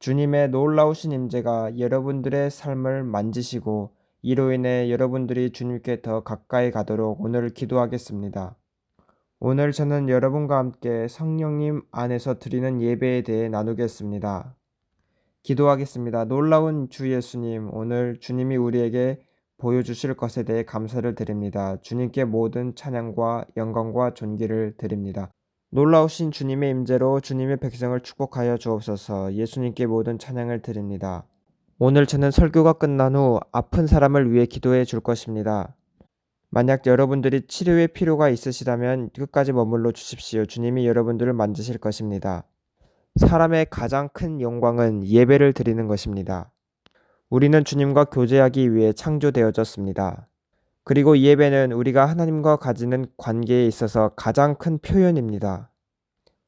주님의 놀라우신 임재가 여러분들의 삶을 만지시고 이로 인해 여러분들이 주님께 더 가까이 가도록 오늘 기도하겠습니다. 오늘 저는 여러분과 함께 성령님 안에서 드리는 예배에 대해 나누겠습니다. 기도하겠습니다. 놀라운 주 예수님, 오늘 주님이 우리에게 보여주실 것에 대해 감사를 드립니다. 주님께 모든 찬양과 영광과 존귀를 드립니다. 놀라우신 주님의 임재로 주님의 백성을 축복하여 주옵소서. 예수님께 모든 찬양을 드립니다. 오늘 저는 설교가 끝난 후 아픈 사람을 위해 기도해 줄 것입니다. 만약 여러분들이 치료의 필요가 있으시다면 끝까지 머물러 주십시오. 주님이 여러분들을 만지실 것입니다. 사람의 가장 큰 영광은 예배를 드리는 것입니다. 우리는 주님과 교제하기 위해 창조되어졌습니다. 그리고 예배는 우리가 하나님과 가지는 관계에 있어서 가장 큰 표현입니다.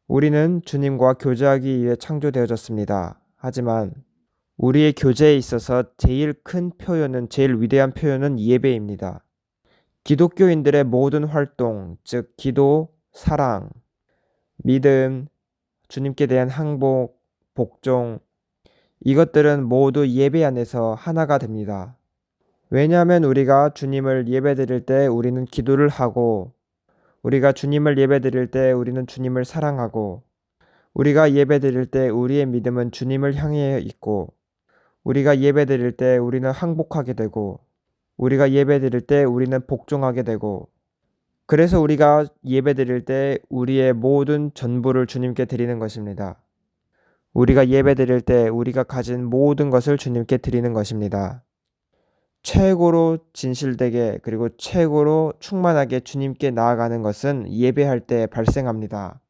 우리는 주님과 교제하기 위해 창조되어졌습니다. 하지만 우리의 교제에 있어서 제일 큰 표현은, 제일 위대한 표현은 예배입니다. 기독교인들의 모든 활동, 즉 기도, 사랑, 믿음, 주님께 대한 항복, 복종, 이것들은 모두 예배 안에서 하나가 됩니다. 왜냐하면 우리가 주님을 예배드릴 때 우리는 기도를 하고, 우리가 주님을 예배드릴 때 우리는 주님을 사랑하고, 우리가 예배드릴 때 우리의 믿음은 주님을 향해 있고, 우리가 예배드릴 때 우리는 항복하게 되고, 우리가 예배드릴 때 우리는 복종하게 되고, 그래서 우리가 예배드릴 때 우리의 모든 전부를 주님께 드리는 것입니다. 우리가 예배드릴 때 우리가 가진 모든 것을 주님께 드리는 것입니다. 최고로 진실되게 그리고 최고로 충만하게 주님께 나아가는 것은 예배할 때 발생합니다.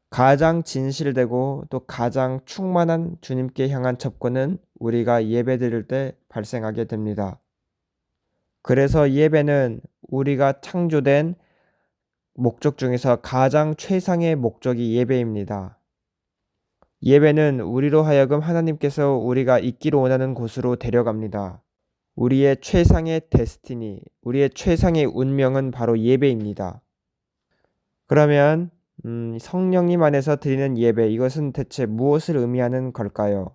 가장 진실되고 또 가장 충만한 주님께 향한 접근은 우리가 예배드릴 때 발생하게 됩니다. 그래서 예배는 우리가 창조된 목적 중에서 가장 최상의 목적이 예배입니다. 예배는 우리로 하여금 하나님께서 우리가 있기로 원하는 곳으로 데려갑니다. 우리의 최상의 데스티니, 우리의 최상의 운명은 바로 예배입니다. 그러면 성령님 안에서 드리는 예배, 이것은 대체 무엇을 의미하는 걸까요?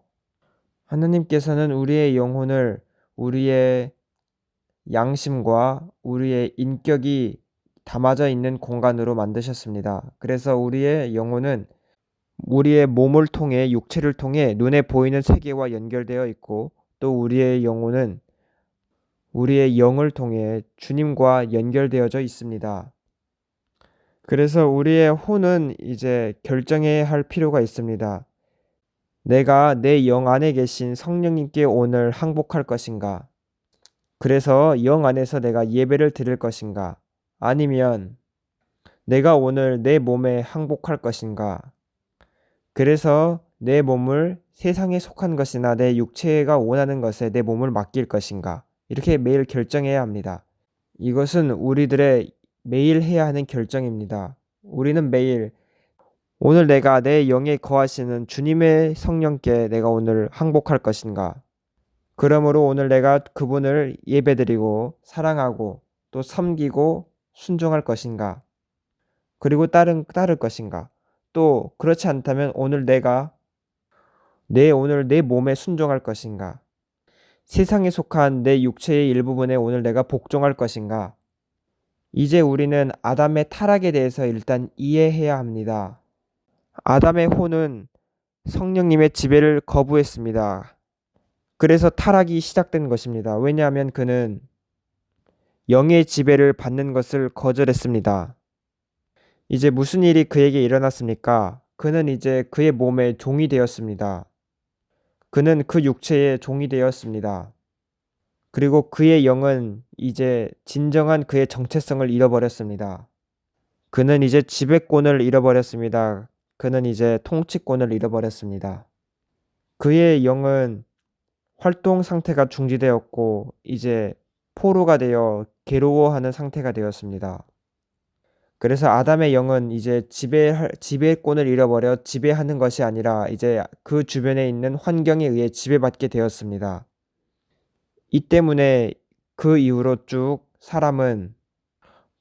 하나님께서는 우리의 영혼을 우리의 양심과 우리의 인격이 담아져 있는 공간으로 만드셨습니다. 그래서 우리의 영혼은 우리의 몸을 통해, 육체를 통해 눈에 보이는 세계와 연결되어 있고, 또 우리의 영혼은 우리의 영을 통해 주님과 연결되어져 있습니다. 그래서 우리의 혼은 이제 결정해야 할 필요가 있습니다. 내가 내 영 안에 계신 성령님께 오늘 항복할 것인가? 그래서 영 안에서 내가 예배를 드릴 것인가? 아니면 내가 오늘 내 몸에 항복할 것인가? 그래서 내 몸을 세상에 속한 것이나 내 육체가 원하는 것에 내 몸을 맡길 것인가? 이렇게 매일 결정해야 합니다. 이것은 우리들의 매일 해야 하는 결정입니다. 우리는 매일 오늘 내가 내 영에 거하시는 주님의 성령께 내가 오늘 항복할 것인가? 그러므로 오늘 내가 그분을 예배드리고 사랑하고 또 섬기고 순종할 것인가? 그리고 따를 것인가? 또 그렇지 않다면 오늘 내가 오늘 내 몸에 순종할 것인가? 세상에 속한 내 육체의 일부분에 오늘 내가 복종할 것인가? 이제 우리는 아담의 타락에 대해서 일단 이해해야 합니다. 아담의 혼은 성령님의 지배를 거부했습니다. 그래서 타락이 시작된 것입니다. 왜냐하면 그는 영의 지배를 받는 것을 거절했습니다. 이제 무슨 일이 그에게 일어났습니까? 그는 이제 그의 몸의 종이 되었습니다. 그는 그 육체의 종이 되었습니다. 그리고 그의 영은 이제 진정한 그의 정체성을 잃어버렸습니다. 그는 이제 지배권을 잃어버렸습니다. 그는 이제 통치권을 잃어버렸습니다. 그의 영은 활동 상태가 중지되었고 이제 포로가 되어 괴로워하는 상태가 되었습니다. 그래서 아담의 영은 이제 지배권을 잃어버려 지배하는 것이 아니라 이제 그 주변에 있는 환경에 의해 지배받게 되었습니다. 이 때문에 그 이후로 쭉 사람은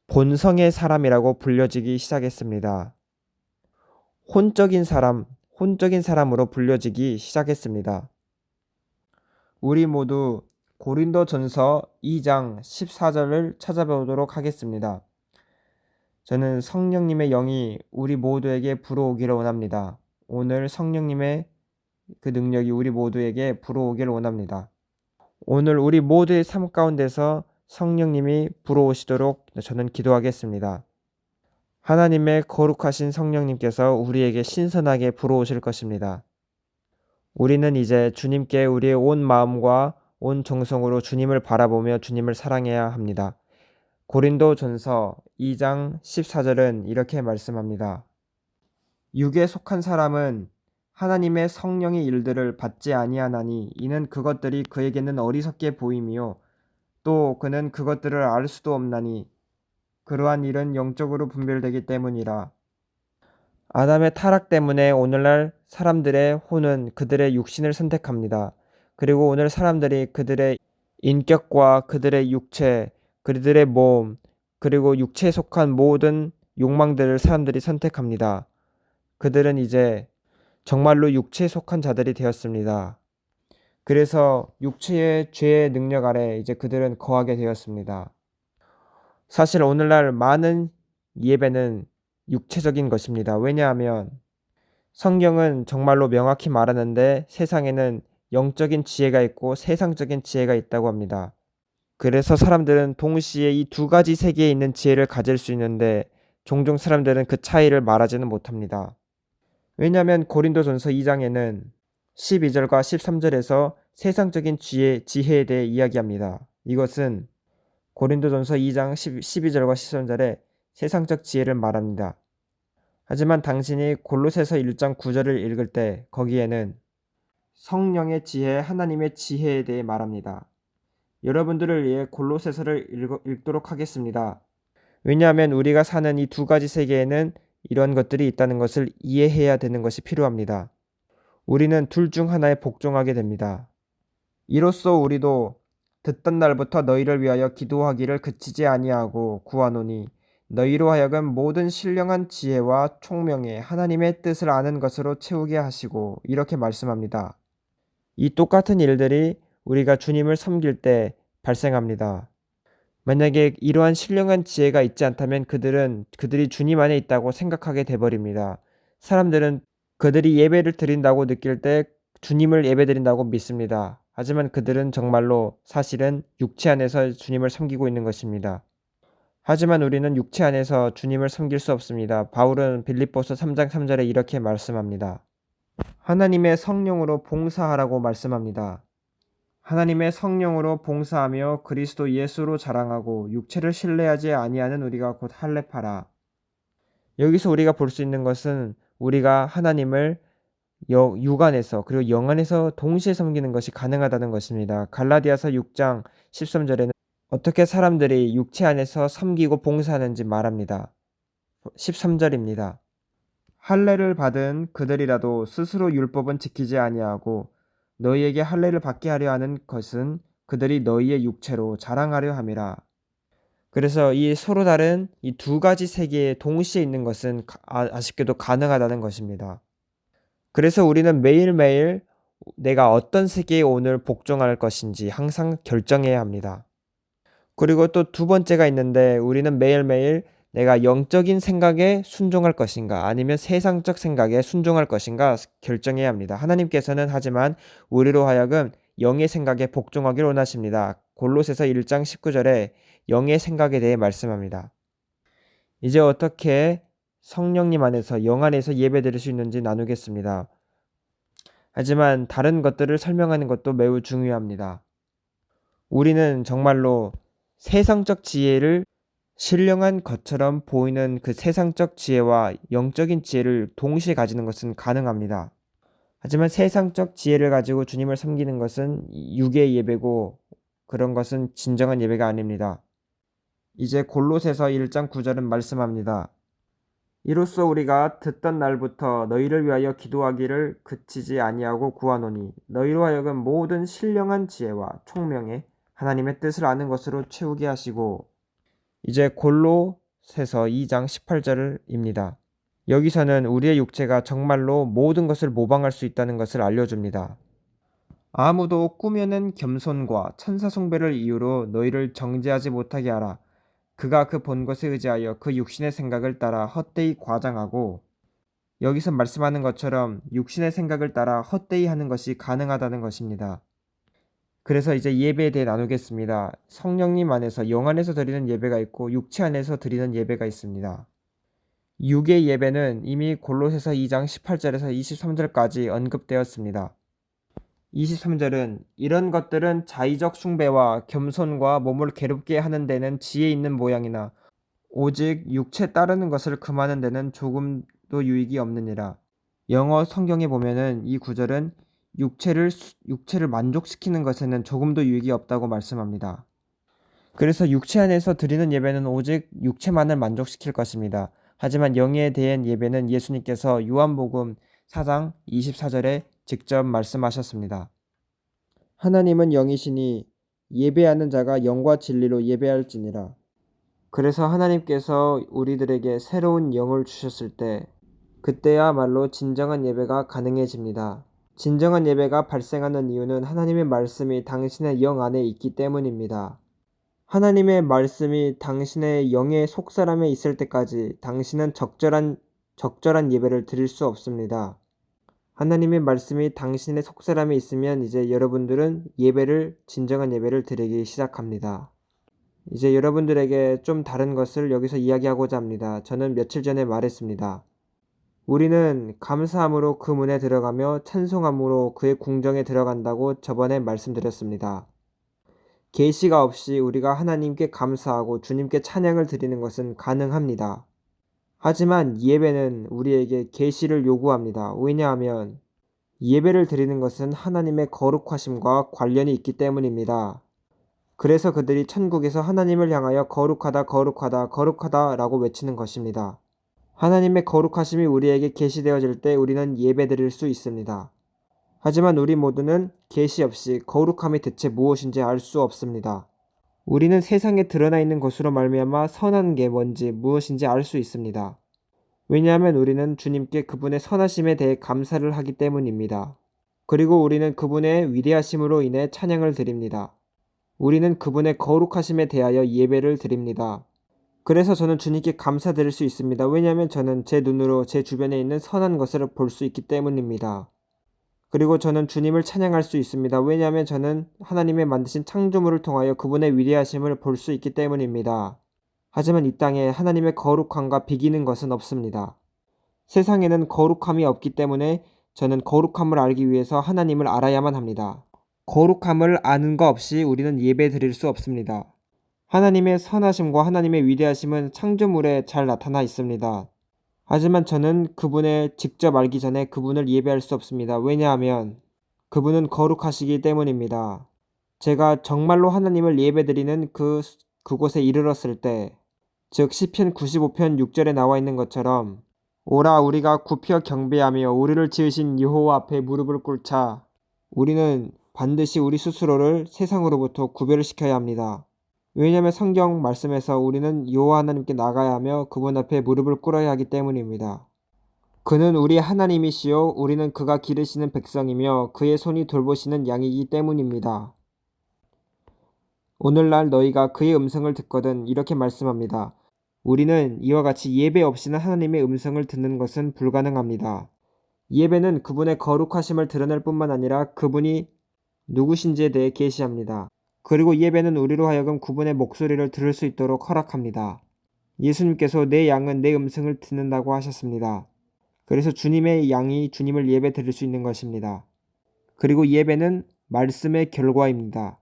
본성의 사람이라고 불려지기 시작했습니다. 혼적인 사람, 혼적인 사람으로 불려지기 시작했습니다. 우리 모두 고린도전서 2장 14절을 찾아보도록 하겠습니다. 저는 성령님의 영이 우리 모두에게 불어오기를 원합니다. 오늘 성령님의 그 능력이 우리 모두에게 불어오기를 원합니다. 오늘 우리 모두의 삶 가운데서 성령님이 불어오시도록 저는 기도하겠습니다. 하나님의 거룩하신 성령님께서 우리에게 신선하게 불어오실 것입니다. 우리는 이제 주님께 우리의 온 마음과 온 정성으로 주님을 바라보며 주님을 사랑해야 합니다. 고린도전서 2장 14절은 이렇게 말씀합니다. 육에 속한 사람은 하나님의 성령의 일들을 받지 아니하나니 이는 그것들이 그에게는 어리석게 보임이요 또 그는 그것들을 알 수도 없나니 그러한 일은 영적으로 분별되기 때문이라. 아담의 타락 때문에 오늘날 사람들의 혼은 그들의 육신을 선택합니다. 그리고 오늘 사람들이 그들의 인격과 그들의 육체, 그들의 몸, 그리고 육체에 속한 모든 욕망들을 사람들이 선택합니다. 그들은 이제 정말로 육체에 속한 자들이 되었습니다. 그래서 육체의 죄의 능력 아래 이제 그들은 거하게 되었습니다. 사실 오늘날 많은 예배는 육체적인 것입니다. 왜냐하면 성경은 정말로 명확히 말하는데 세상에는 영적인 지혜가 있고 세상적인 지혜가 있다고 합니다. 그래서 사람들은 동시에 이 두 가지 세계에 있는 지혜를 가질 수 있는데 종종 사람들은 그 차이를 말하지는 못합니다. 왜냐하면 고린도전서 2장에는 12절과 13절에서 세상적인 지혜에 대해 이야기합니다. 이것은 고린도전서 2장 12절과 13절에 세상적 지혜를 말합니다. 하지만 당신이 골로새서 1장 9절을 읽을 때 거기에는 성령의 지혜, 하나님의 지혜에 대해 말합니다. 여러분들을 위해 골로새서를 읽도록 하겠습니다. 왜냐하면 우리가 사는 이 두 가지 세계에는 이런 것들이 있다는 것을 이해해야 되는 것이 필요합니다. 우리는 둘 중 하나에 복종하게 됩니다. 이로써 우리도 듣던 날부터 너희를 위하여 기도하기를 그치지 아니하고 구하노니 너희로 하여금 모든 신령한 지혜와 총명에 하나님의 뜻을 아는 것으로 채우게 하시고 이렇게 말씀합니다. 이 똑같은 일들이 우리가 주님을 섬길 때 발생합니다. 만약에 이러한 신령한 지혜가 있지 않다면 그들이 주님 안에 있다고 생각하게 돼버립니다. 사람들은 그들이 예배를 드린다고 느낄 때 주님을 예배드린다고 믿습니다. 하지만 그들은 정말로 사실은 육체 안에서 주님을 섬기고 있는 것입니다. 하지만 우리는 육체 안에서 주님을 섬길 수 없습니다. 바울은 빌립보서 3장 3절에 이렇게 말씀합니다. 하나님의 성령으로 봉사하라고 말씀합니다. 하나님의 성령으로 봉사하며 그리스도 예수로 자랑하고 육체를 신뢰하지 아니하는 우리가 곧 할례파라. 여기서 우리가 볼 수 있는 것은 우리가 하나님을 육 안에서 그리고 영 안에서 동시에 섬기는 것이 가능하다는 것입니다. 갈라디아서 6장 13절에는 어떻게 사람들이 육체 안에서 섬기고 봉사하는지 말합니다. 13절입니다. 할례를 받은 그들이라도 스스로 율법은 지키지 아니하고 너희에게 할례를 받게 하려 하는 것은 그들이 너희의 육체로 자랑하려 함이라. 그래서 이 서로 다른 이 두 가지 세계에 동시에 있는 것은 아쉽게도 가능하다는 것입니다. 그래서 우리는 매일매일 내가 어떤 세계에 오늘 복종할 것인지 항상 결정해야 합니다. 그리고 또 두 번째가 있는데 우리는 매일매일 내가 영적인 생각에 순종할 것인가 아니면 세상적 생각에 순종할 것인가 결정해야 합니다. 하나님께서는 하지만 우리로 하여금 영의 생각에 복종하기를 원하십니다. 골로새서 1장 19절에 영의 생각에 대해 말씀합니다. 이제 어떻게 성령님 안에서 영 안에서 예배드릴 수 있는지 나누겠습니다. 하지만 다른 것들을 설명하는 것도 매우 중요합니다. 우리는 정말로 세상적 지혜를 신령한 것처럼 보이는 그 세상적 지혜와 영적인 지혜를 동시에 가지는 것은 가능합니다. 하지만 세상적 지혜를 가지고 주님을 섬기는 것은 육의 예배고 그런 것은 진정한 예배가 아닙니다. 이제 골로새서 1장 9절은 말씀합니다. 이로써 우리가 듣던 날부터 너희를 위하여 기도하기를 그치지 아니하고 구하노니 너희로 하여금 모든 신령한 지혜와 총명에 하나님의 뜻을 아는 것으로 채우게 하시고 이제 골로새서 2장 18절입니다. 여기서는 우리의 육체가 정말로 모든 것을 모방할 수 있다는 것을 알려줍니다. 아무도 꾸며낸 겸손과 천사 숭배를 이유로 너희를 정죄하지 못하게 하라. 그가 그 본 것에 의지하여 그 육신의 생각을 따라 헛되이 과장하고, 여기서 말씀하는 것처럼 육신의 생각을 따라 헛되이 하는 것이 가능하다는 것입니다. 그래서 이제 예배에 대해 나누겠습니다. 성령님 안에서 영 안에서 드리는 예배가 있고 육체 안에서 드리는 예배가 있습니다. 육의 예배는 이미 골로새서 2장 18절에서 23절까지 언급되었습니다. 23절은 이런 것들은 자의적 숭배와 겸손과 몸을 괴롭게 하는 데는 지혜 있는 모양이나 오직 육체 따르는 것을 금하는 데는 조금도 유익이 없느니라. 영어 성경에 보면은 이 구절은 육체를 만족시키는 것에는 조금도 유익이 없다고 말씀합니다. 그래서 육체 안에서 드리는 예배는 오직 육체만을 만족시킬 것입니다. 하지만 영에 대한 예배는 예수님께서 요한복음 4장 24절에 직접 말씀하셨습니다. 하나님은 영이시니 예배하는 자가 영과 진리로 예배할지니라. 그래서 하나님께서 우리들에게 새로운 영을 주셨을 때 그때야말로 진정한 예배가 가능해집니다. 진정한 예배가 발생하는 이유는 하나님의 말씀이 당신의 영 안에 있기 때문입니다. 하나님의 말씀이 당신의 영의 속사람에 있을 때까지 당신은 적절한 예배를 드릴 수 없습니다. 하나님의 말씀이 당신의 속사람에 있으면 이제 여러분들은 진정한 예배를 드리기 시작합니다. 이제 여러분들에게 좀 다른 것을 여기서 이야기하고자 합니다. 저는 며칠 전에 말했습니다. 우리는 감사함으로 그 문에 들어가며 찬송함으로 그의 궁정에 들어간다고 저번에 말씀드렸습니다. 계시가 없이 우리가 하나님께 감사하고 주님께 찬양을 드리는 것은 가능합니다. 하지만 예배는 우리에게 계시를 요구합니다. 왜냐하면 예배를 드리는 것은 하나님의 거룩하심과 관련이 있기 때문입니다. 그래서 그들이 천국에서 하나님을 향하여 거룩하다, 거룩하다, 거룩하다 라고 외치는 것입니다. 하나님의 거룩하심이 우리에게 계시되어질 때 우리는 예배드릴 수 있습니다. 하지만 우리 모두는 계시 없이 거룩함이 대체 무엇인지 알 수 없습니다. 우리는 세상에 드러나 있는 것으로 말미암아 선한 게 뭔지 무엇인지 알 수 있습니다. 왜냐하면 우리는 주님께 그분의 선하심에 대해 감사를 하기 때문입니다. 그리고 우리는 그분의 위대하심으로 인해 찬양을 드립니다. 우리는 그분의 거룩하심에 대하여 예배를 드립니다. 그래서 저는 주님께 감사드릴 수 있습니다. 왜냐하면 저는 제 눈으로 제 주변에 있는 선한 것을 볼 수 있기 때문입니다. 그리고 저는 주님을 찬양할 수 있습니다. 왜냐하면 저는 하나님의 만드신 창조물을 통하여 그분의 위대하심을 볼 수 있기 때문입니다. 하지만 이 땅에 하나님의 거룩함과 비기는 것은 없습니다. 세상에는 거룩함이 없기 때문에 저는 거룩함을 알기 위해서 하나님을 알아야만 합니다. 거룩함을 아는 것 없이 우리는 예배 드릴 수 없습니다. 하나님의 선하심과 하나님의 위대하심은 창조물에 잘 나타나 있습니다. 하지만 저는 그분을 직접 알기 전에 그분을 예배할 수 없습니다. 왜냐하면 그분은 거룩하시기 때문입니다. 제가 정말로 하나님을 예배드리는 그곳에 이르렀을 때, 즉 시편 95편 6절에 나와 있는 것처럼 오라 우리가 굽혀 경배하며 우리를 지으신 여호와 앞에 무릎을 꿇자. 우리는 반드시 우리 스스로를 세상으로부터 구별을 시켜야 합니다. 왜냐하면 성경 말씀에서 우리는 여호와 하나님께 나가야 하며 그분 앞에 무릎을 꿇어야 하기 때문입니다. 그는 우리 하나님이시요 우리는 그가 기르시는 백성이며 그의 손이 돌보시는 양이기 때문입니다. 오늘날 너희가 그의 음성을 듣거든 이렇게 말씀합니다. 우리는 이와 같이 예배 없이는 하나님의 음성을 듣는 것은 불가능합니다. 예배는 그분의 거룩하심을 드러낼 뿐만 아니라 그분이 누구신지에 대해 계시합니다. 그리고 예배는 우리로 하여금 그분의 목소리를 들을 수 있도록 허락합니다. 예수님께서 내 양은 내 음성을 듣는다고 하셨습니다. 그래서 주님의 양이 주님을 예배 드릴 수 있는 것입니다. 그리고 예배는 말씀의 결과입니다.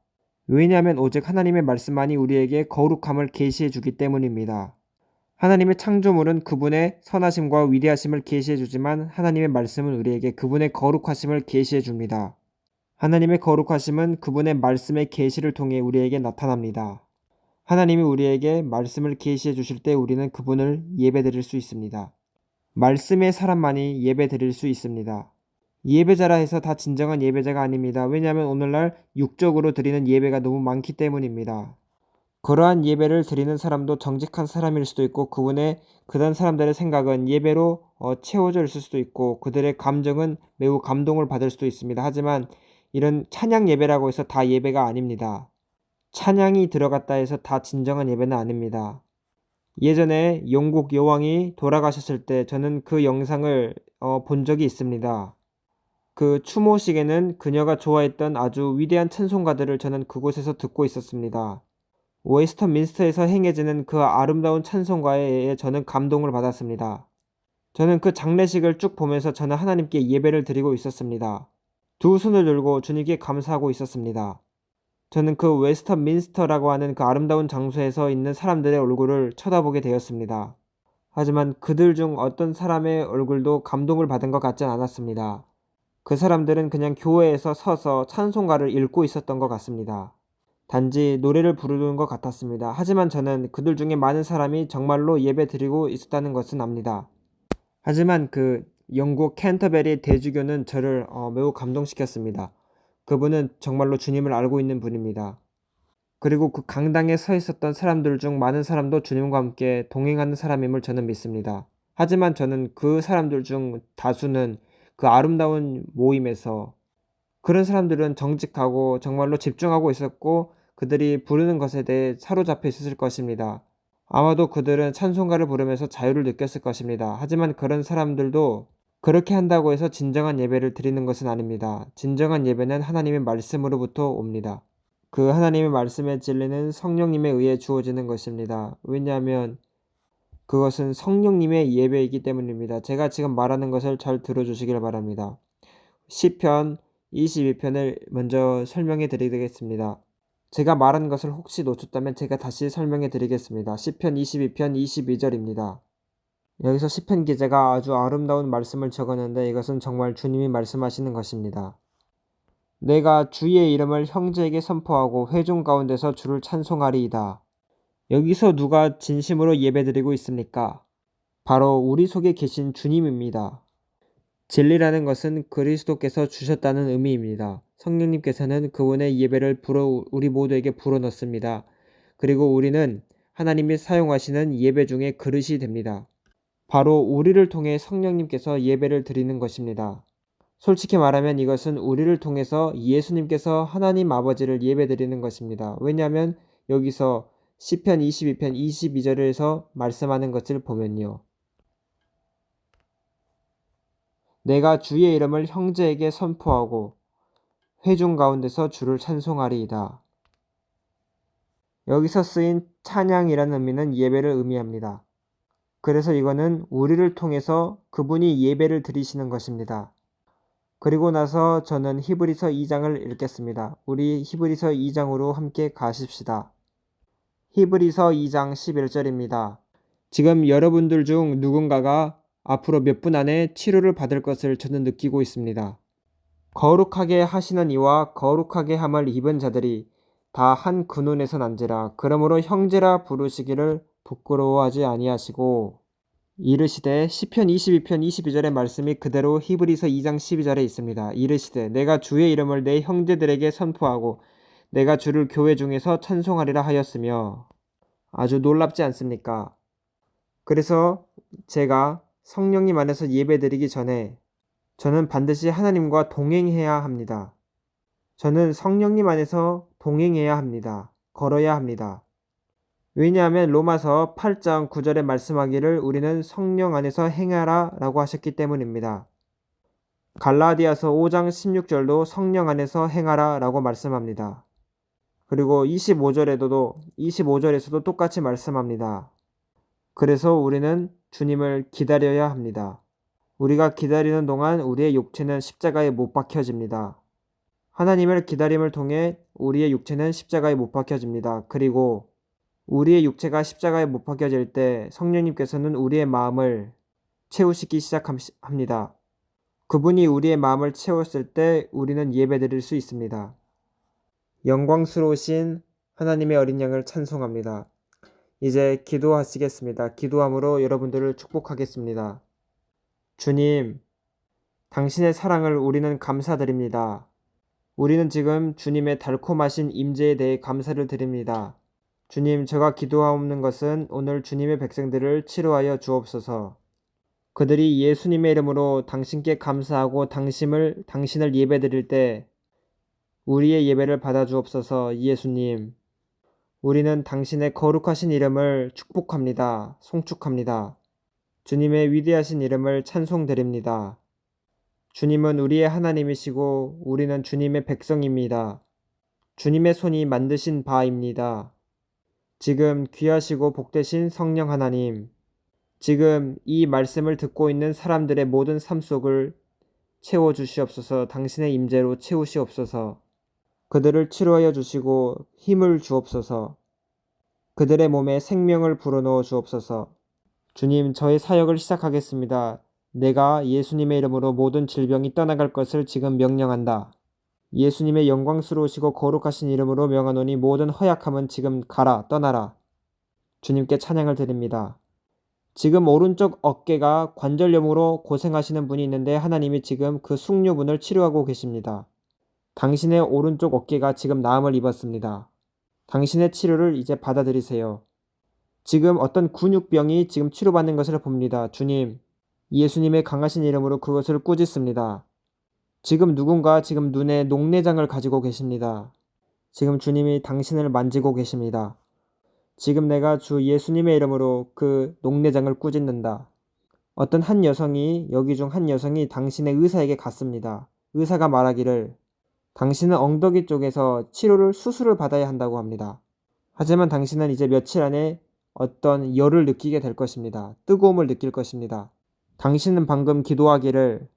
왜냐하면 오직 하나님의 말씀만이 우리에게 거룩함을 계시해 주기 때문입니다. 하나님의 창조물은 그분의 선하심과 위대하심을 계시해 주지만 하나님의 말씀은 우리에게 그분의 거룩하심을 계시해 줍니다. 하나님의 거룩하심은 그분의 말씀의 계시를 통해 우리에게 나타납니다. 하나님이 우리에게 말씀을 계시해 주실 때 우리는 그분을 예배드릴 수 있습니다. 말씀의 사람만이 예배드릴 수 있습니다. 예배자라 해서 다 진정한 예배자가 아닙니다. 왜냐하면 오늘날 육적으로 드리는 예배가 너무 많기 때문입니다. 그러한 예배를 드리는 사람도 정직한 사람일 수도 있고 그다음 사람들의 생각은 예배로 채워져 있을 수도 있고 그들의 감정은 매우 감동을 받을 수도 있습니다. 하지만 이런 찬양 예배라고 해서 다 예배가 아닙니다. 찬양이 들어갔다 해서 다 진정한 예배는 아닙니다. 예전에 영국 여왕이 돌아가셨을 때 저는 그 영상을 본 적이 있습니다. 그 추모식에는 그녀가 좋아했던 아주 위대한 찬송가들을 저는 그곳에서 듣고 있었습니다. 웨스턴민스터에서 행해지는 그 아름다운 찬송가에 저는 감동을 받았습니다. 저는 그 장례식을 쭉 보면서 저는 하나님께 예배를 드리고 있었습니다. 두 손을 들고 주님께 감사하고 있었습니다. 저는 그 웨스턴민스터라고 하는 그 아름다운 장소에서 있는 사람들의 얼굴을 쳐다보게 되었습니다. 하지만 그들 중 어떤 사람의 얼굴도 감동을 받은 것 같진 않았습니다. 그 사람들은 그냥 교회에서 서서 찬송가를 읽고 있었던 것 같습니다. 단지 노래를 부르는 것 같았습니다. 하지만 저는 그들 중에 많은 사람이 정말로 예배 드리고 있었다는 것은 압니다. 하지만 그 영국 캔터베리 대주교는 저를 매우 감동시켰습니다. 그분은 정말로 주님을 알고 있는 분입니다. 그리고 그 강당에 서 있었던 사람들 중 많은 사람도 주님과 함께 동행하는 사람임을 저는 믿습니다. 하지만 저는 그 사람들 중 다수는 그 아름다운 모임에서 그런 사람들은 정직하고 정말로 집중하고 있었고 그들이 부르는 것에 대해 사로잡혀 있었을 것입니다. 아마도 그들은 찬송가를 부르면서 자유를 느꼈을 것입니다. 하지만 그런 사람들도 그렇게 한다고 해서 진정한 예배를 드리는 것은 아닙니다. 진정한 예배는 하나님의 말씀으로부터 옵니다. 그 하나님의 말씀의 진리는 성령님에 의해 주어지는 것입니다. 왜냐하면 그것은 성령님의 예배이기 때문입니다. 제가 지금 말하는 것을 잘 들어주시길 바랍니다. 시편 22편을 먼저 설명해 드리겠습니다. 제가 말한 것을 혹시 놓쳤다면 제가 다시 설명해 드리겠습니다. 시편 22편 22절입니다. 여기서 시편 기자가 아주 아름다운 말씀을 적었는데 이것은 정말 주님이 말씀하시는 것입니다. 내가 주의 이름을 형제에게 선포하고 회중 가운데서 주를 찬송하리이다. 여기서 누가 진심으로 예배드리고 있습니까? 바로 우리 속에 계신 주님입니다. 진리라는 것은 그리스도께서 주셨다는 의미입니다. 성령님께서는 그분의 예배를 우리 모두에게 불어넣습니다. 그리고 우리는 하나님이 사용하시는 예배 중에 그릇이 됩니다. 바로 우리를 통해 성령님께서 예배를 드리는 것입니다. 솔직히 말하면 이것은 우리를 통해서 예수님께서 하나님 아버지를 예배드리는 것입니다. 왜냐하면 여기서 시편 22편 22절에서 말씀하는 것을 보면요. 내가 주의 이름을 형제에게 선포하고 회중 가운데서 주를 찬송하리이다. 여기서 쓰인 찬양이라는 의미는 예배를 의미합니다. 그래서 이거는 우리를 통해서 그분이 예배를 드리시는 것입니다. 그리고 나서 저는 히브리서 2장을 읽겠습니다. 우리 히브리서 2장으로 함께 가십시다. 히브리서 2장 11절입니다. 지금 여러분들 중 누군가가 앞으로 몇 분 안에 치료를 받을 것을 저는 느끼고 있습니다. 거룩하게 하시는 이와 거룩하게 함을 입은 자들이 다 한 근원에서 난지라. 그러므로 형제라 부르시기를 부끄러워하지 아니하시고 이르시되 시편 22편 22절의 말씀이 그대로 히브리서 2장 12절에 있습니다. 이르시되 내가 주의 이름을 내 형제들에게 선포하고 내가 주를 교회 중에서 찬송하리라 하였으며 아주 놀랍지 않습니까? 그래서 제가 성령님 안에서 예배드리기 전에 저는 반드시 하나님과 동행해야 합니다. 저는 성령님 안에서 동행해야 합니다. 걸어야 합니다. 왜냐하면 로마서 8장 9절에 말씀하기를 우리는 성령 안에서 행하라 라고 하셨기 때문입니다. 갈라디아서 5장 16절도 성령 안에서 행하라 라고 말씀합니다. 그리고 25절에서도 똑같이 말씀합니다. 그래서 우리는 주님을 기다려야 합니다. 우리가 기다리는 동안 우리의 육체는 십자가에 못 박혀집니다. 하나님을 기다림을 통해 우리의 육체는 십자가에 못 박혀집니다. 그리고 우리의 육체가 십자가에 못 박혀질 때 성령님께서는 우리의 마음을 채우시기 시작합니다. 그분이 우리의 마음을 채웠을 때 우리는 예배드릴 수 있습니다. 영광스러우신 하나님의 어린 양을 찬송합니다. 이제 기도하시겠습니다. 기도함으로 여러분들을 축복하겠습니다. 주님, 당신의 사랑을 우리는 감사드립니다. 우리는 지금 주님의 달콤하신 임재에 대해 감사를 드립니다. 주님, 제가 기도하옵는 것은 오늘 주님의 백성들을 치료하여 주옵소서. 그들이 예수님의 이름으로 당신께 감사하고 당신을 예배드릴 때 우리의 예배를 받아 주옵소서. 예수님, 우리는 당신의 거룩하신 이름을 축복합니다. 송축합니다. 주님의 위대하신 이름을 찬송드립니다. 주님은 우리의 하나님이시고 우리는 주님의 백성입니다. 주님의 손이 만드신 바입니다. 지금 귀하시고 복되신 성령 하나님, 지금 이 말씀을 듣고 있는 사람들의 모든 삶 속을 채워주시옵소서. 당신의 임재로 채우시옵소서. 그들을 치료하여 주시고 힘을 주옵소서. 그들의 몸에 생명을 불어넣어 주옵소서. 주님, 저의 사역을 시작하겠습니다. 내가 예수님의 이름으로 모든 질병이 떠나갈 것을 지금 명령한다. 예수님의 영광스러우시고 거룩하신 이름으로 명하노니 모든 허약함은 지금 가라, 떠나라. 주님께 찬양을 드립니다. 지금 오른쪽 어깨가 관절염으로 고생하시는 분이 있는데 하나님이 지금 그 숙녀분을 치료하고 계십니다. 당신의 오른쪽 어깨가 지금 나음을 입었습니다. 당신의 치료를 이제 받아들이세요. 지금 어떤 근육병이 지금 치료받는 것을 봅니다. 주님, 예수님의 강하신 이름으로 그것을 꾸짖습니다. 지금 누군가 지금 눈에 녹내장을 가지고 계십니다. 지금 주님이 당신을 만지고 계십니다. 지금 내가 주 예수님의 이름으로 그 녹내장을 꾸짖는다. 어떤 한 여성이, 여기 중 한 여성이 당신의 의사에게 갔습니다. 의사가 말하기를 당신은 엉덩이 쪽에서 수술을 받아야 한다고 합니다. 하지만 당신은 이제 며칠 안에 어떤 열을 느끼게 될 것입니다. 뜨거움을 느낄 것입니다. 당신은 방금 기도하기를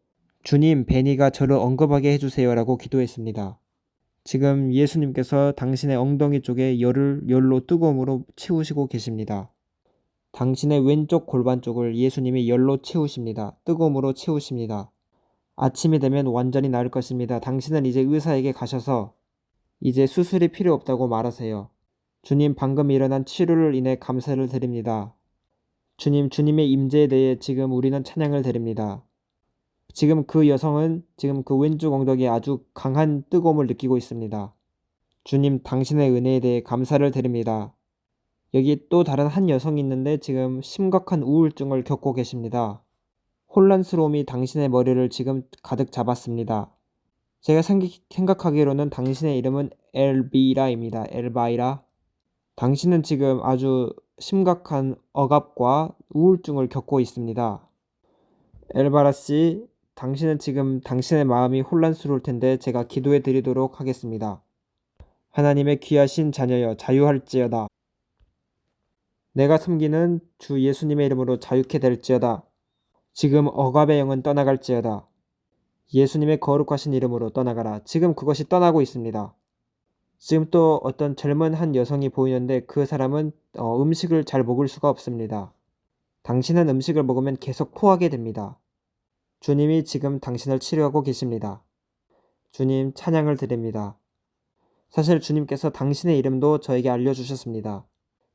주님, 베니가 저를 언급하게 해주세요라고 기도했습니다. 지금 예수님께서 당신의 엉덩이 쪽에 열로 뜨거움으로 채우시고 계십니다. 당신의 왼쪽 골반 쪽을 예수님이 열로 채우십니다. 뜨거움으로 채우십니다. 아침이 되면 완전히 나을 것입니다. 당신은 이제 의사에게 가셔서 이제 수술이 필요 없다고 말하세요. 주님, 방금 일어난 치료를 인해 감사를 드립니다. 주님, 주님의 임재에 대해 지금 우리는 찬양을 드립니다. 지금 그 여성은 지금 그 왼쪽 엉덩이에 아주 강한 뜨거움을 느끼고 있습니다. 주님, 당신의 은혜에 대해 감사를 드립니다. 여기 또 다른 한 여성이 있는데 지금 심각한 우울증을 겪고 계십니다. 혼란스러움이 당신의 머리를 지금 가득 잡았습니다. 제가 생각하기로는 당신의 이름은 엘비라입니다. 엘바이라. 당신은 지금 아주 심각한 억압과 우울증을 겪고 있습니다. 엘바라 씨, 당신은 지금 당신의 마음이 혼란스러울 텐데 제가 기도해 드리도록 하겠습니다. 하나님의 귀하신 자녀여, 자유할지어다. 내가 섬기는 주 예수님의 이름으로 자유케 될지어다. 지금 억압의 영은 떠나갈지어다. 예수님의 거룩하신 이름으로 떠나가라. 지금 그것이 떠나고 있습니다. 지금 또 어떤 젊은 한 여성이 보이는데 그 사람은 음식을 잘 먹을 수가 없습니다. 당신은 음식을 먹으면 계속 토하게 됩니다. 주님이 지금 당신을 치료하고 계십니다. 주님, 찬양을 드립니다. 사실 주님께서 당신의 이름도 저에게 알려주셨습니다.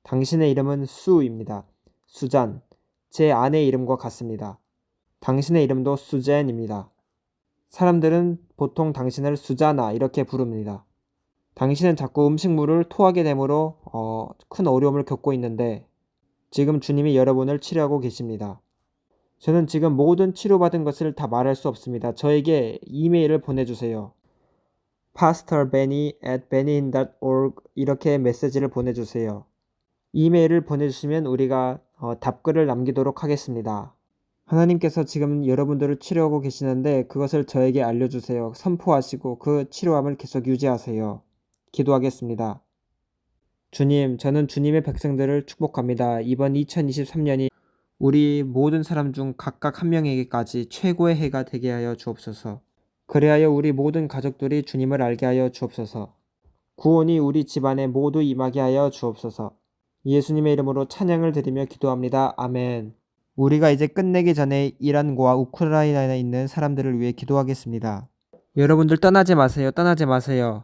당신의 이름은 수입니다. 수잔, 제 아내의 이름과 같습니다. 당신의 이름도 수젠입니다. 사람들은 보통 당신을 수자나 이렇게 부릅니다. 당신은 자꾸 음식물을 토하게 되므로 큰 어려움을 겪고 있는데 지금 주님이 여러분을 치료하고 계십니다. 저는 지금 모든 치료받은 것을 다 말할 수 없습니다. 저에게 이메일을 보내주세요. pastorbenny@benny.org 이렇게 메시지를 보내주세요. 이메일을 보내주시면 우리가 답글을 남기도록 하겠습니다. 하나님께서 지금 여러분들을 치료하고 계시는데 그것을 저에게 알려주세요. 선포하시고 그 치료함을 계속 유지하세요. 기도하겠습니다. 주님, 저는 주님의 백성들을 축복합니다. 이번 2023년이 우리 모든 사람 중 각각 한 명에게까지 최고의 해가 되게 하여 주옵소서. 그리하여 우리 모든 가족들이 주님을 알게 하여 주옵소서. 구원이 우리 집안에 모두 임하게 하여 주옵소서. 예수님의 이름으로 찬양을 드리며 기도합니다. 아멘. 우리가 이제 끝내기 전에 이란과 우크라이나에 있는 사람들을 위해 기도하겠습니다. 여러분들 떠나지 마세요. 떠나지 마세요.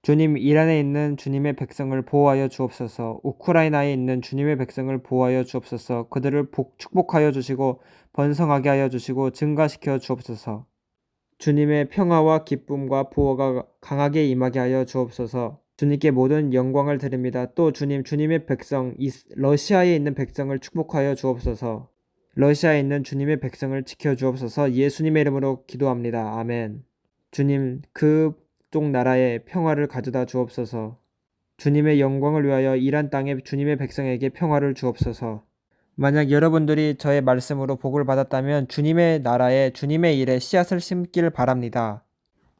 주님, 이란에 있는 주님의 백성을 보호하여 주옵소서. 우크라이나에 있는 주님의 백성을 보호하여 주옵소서. 그들을 축복하여 주시고 번성하게 하여 주시고 증가시켜 주옵소서. 주님의 평화와 기쁨과 보호가 강하게 임하게 하여 주옵소서. 주님께 모든 영광을 드립니다. 또 주님, 주님의 백성, 러시아에 있는 백성을 축복하여 주옵소서. 러시아에 있는 주님의 백성을 지켜 주옵소서. 예수님의 이름으로 기도합니다. 아멘. 주님, 그쪽 나라에 평화를 가져다 주옵소서. 주님의 영광을 위하여 이란 땅에 주님의 백성에게 평화를 주옵소서. 만약 여러분들이 저의 말씀으로 복을 받았다면 주님의 나라에 주님의 일에 씨앗을 심기를 바랍니다.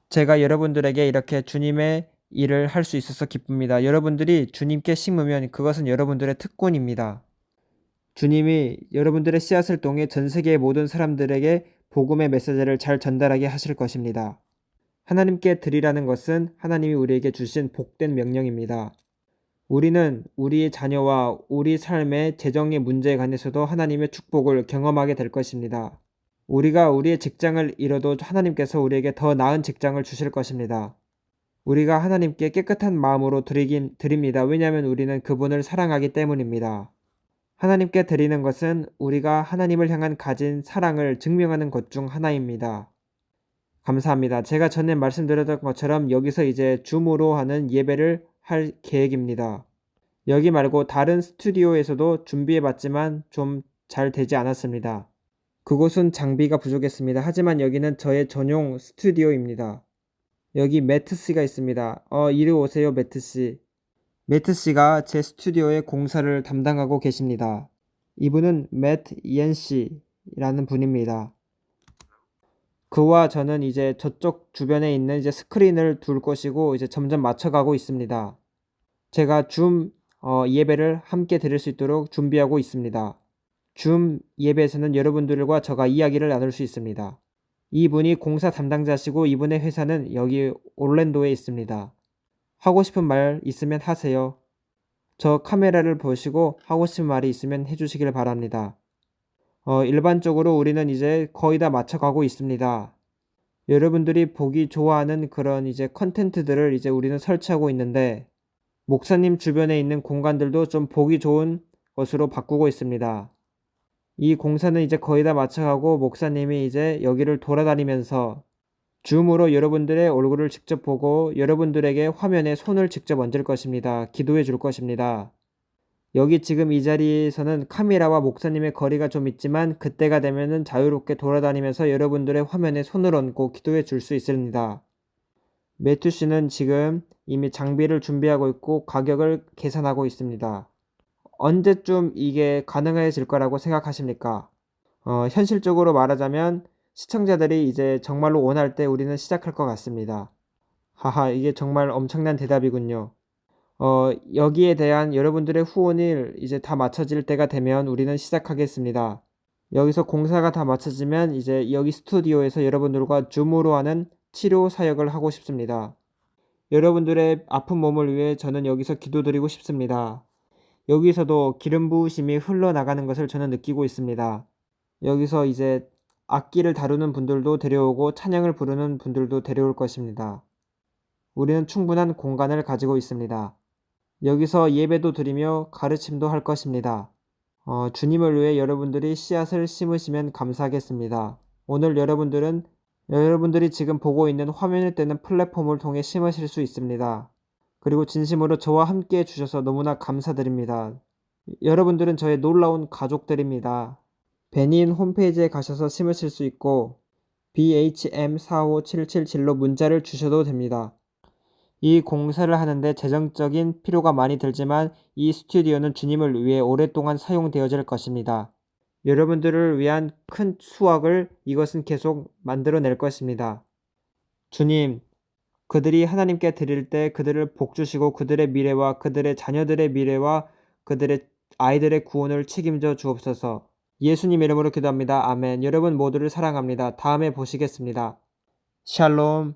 제가 여러분들에게 이렇게 주님의 일을 할 수 있어서 기쁩니다. 여러분들이 주님께 심으면 그것은 여러분들의 특권입니다. 주님이 여러분들의 씨앗을 통해 전 세계의 모든 사람들에게 복음의 메시지를 잘 전달하게 하실 것입니다. 하나님께 드리라는 것은 하나님이 우리에게 주신 복된 명령입니다. 우리는 우리의 자녀와 우리 삶의 재정의 문제에 관해서도 하나님의 축복을 경험하게 될 것입니다. 우리가 우리의 직장을 잃어도 하나님께서 우리에게 더 나은 직장을 주실 것입니다. 우리가 하나님께 깨끗한 마음으로 드립니다. 왜냐하면 우리는 그분을 사랑하기 때문입니다. 하나님께 드리는 것은 우리가 하나님을 향한 가진 사랑을 증명하는 것 중 하나입니다. 감사합니다. 제가 전에 말씀드렸던 것처럼 여기서 이제 줌으로 하는 예배를 할 계획입니다. 여기 말고 다른 스튜디오에서도 준비해봤지만 좀 잘 되지 않았습니다. 그곳은 장비가 부족했습니다. 하지만 여기는 저의 전용 스튜디오입니다. 여기 매트씨가 있습니다. 이리 오세요, 매트씨. 매트씨가 제 스튜디오의 공사를 담당하고 계십니다. 이분은 매트 이엔씨라는 분입니다. 그와 저는 이제 저쪽 주변에 있는 이제 스크린을 둘 것이고 이제 점점 맞춰가고 있습니다. 제가 줌 예배를 함께 드릴 수 있도록 준비하고 있습니다. 줌 예배에서는 여러분들과 저가 이야기를 나눌 수 있습니다. 이분이 공사 담당자시고 이분의 회사는 여기 올랜도에 있습니다. 하고 싶은 말 있으면 하세요. 저 카메라를 보시고 하고 싶은 말이 있으면 해주시길 바랍니다. 일반적으로 우리는 이제 거의 다 맞춰가고 있습니다. 여러분들이 보기 좋아하는 그런 이제 컨텐츠들을 이제 우리는 설치하고 있는데 목사님 주변에 있는 공간들도 좀 보기 좋은 것으로 바꾸고 있습니다. 이 공사는 이제 거의 다 마쳐가고 목사님이 이제 여기를 돌아다니면서 줌으로 여러분들의 얼굴을 직접 보고 여러분들에게 화면에 손을 직접 얹을 것입니다. 기도해 줄 것입니다. 여기 지금 이 자리에서는 카메라와 목사님의 거리가 좀 있지만 그때가 되면은 자유롭게 돌아다니면서 여러분들의 화면에 손을 얹고 기도해 줄 수 있습니다. 매튜 씨는 지금 이미 장비를 준비하고 있고 가격을 계산하고 있습니다. 언제쯤 이게 가능해질 거라고 생각하십니까? 현실적으로 말하자면 시청자들이 이제 정말로 원할 때 우리는 시작할 것 같습니다. 하하, 이게 정말 엄청난 대답이군요. 여기에 대한 여러분들의 후원을 이제 다 맞춰질 때가 되면 우리는 시작하겠습니다. 여기서 공사가 다 맞춰지면 이제 여기 스튜디오에서 여러분들과 줌으로 하는 치료 사역을 하고 싶습니다. 여러분들의 아픈 몸을 위해 저는 여기서 기도드리고 싶습니다. 여기서도 기름 부으심이 흘러나가는 것을 저는 느끼고 있습니다. 여기서 이제 악기를 다루는 분들도 데려오고 찬양을 부르는 분들도 데려올 것입니다. 우리는 충분한 공간을 가지고 있습니다. 여기서 예배도 드리며 가르침도 할 것입니다. 주님을 위해 여러분들이 씨앗을 심으시면 감사하겠습니다. 오늘 여러분들이 지금 보고 있는 화면을 떼는 플랫폼을 통해 심으실 수 있습니다. 그리고 진심으로 저와 함께 해주셔서 너무나 감사드립니다. 여러분들은 저의 놀라운 가족들입니다. 베닌 홈페이지에 가셔서 심으실 수 있고 BHM45777로 문자를 주셔도 됩니다. 이 공사를 하는데 재정적인 필요가 많이 들지만 이 스튜디오는 주님을 위해 오랫동안 사용되어질 것입니다. 여러분들을 위한 큰 수확을 이것은 계속 만들어낼 것입니다. 주님, 그들이 하나님께 드릴 때 그들을 복주시고 그들의 미래와 그들의 자녀들의 미래와 그들의 아이들의 구원을 책임져 주옵소서. 예수님 이름으로 기도합니다. 아멘. 여러분 모두를 사랑합니다. 다음에 보시겠습니다. 샬롬.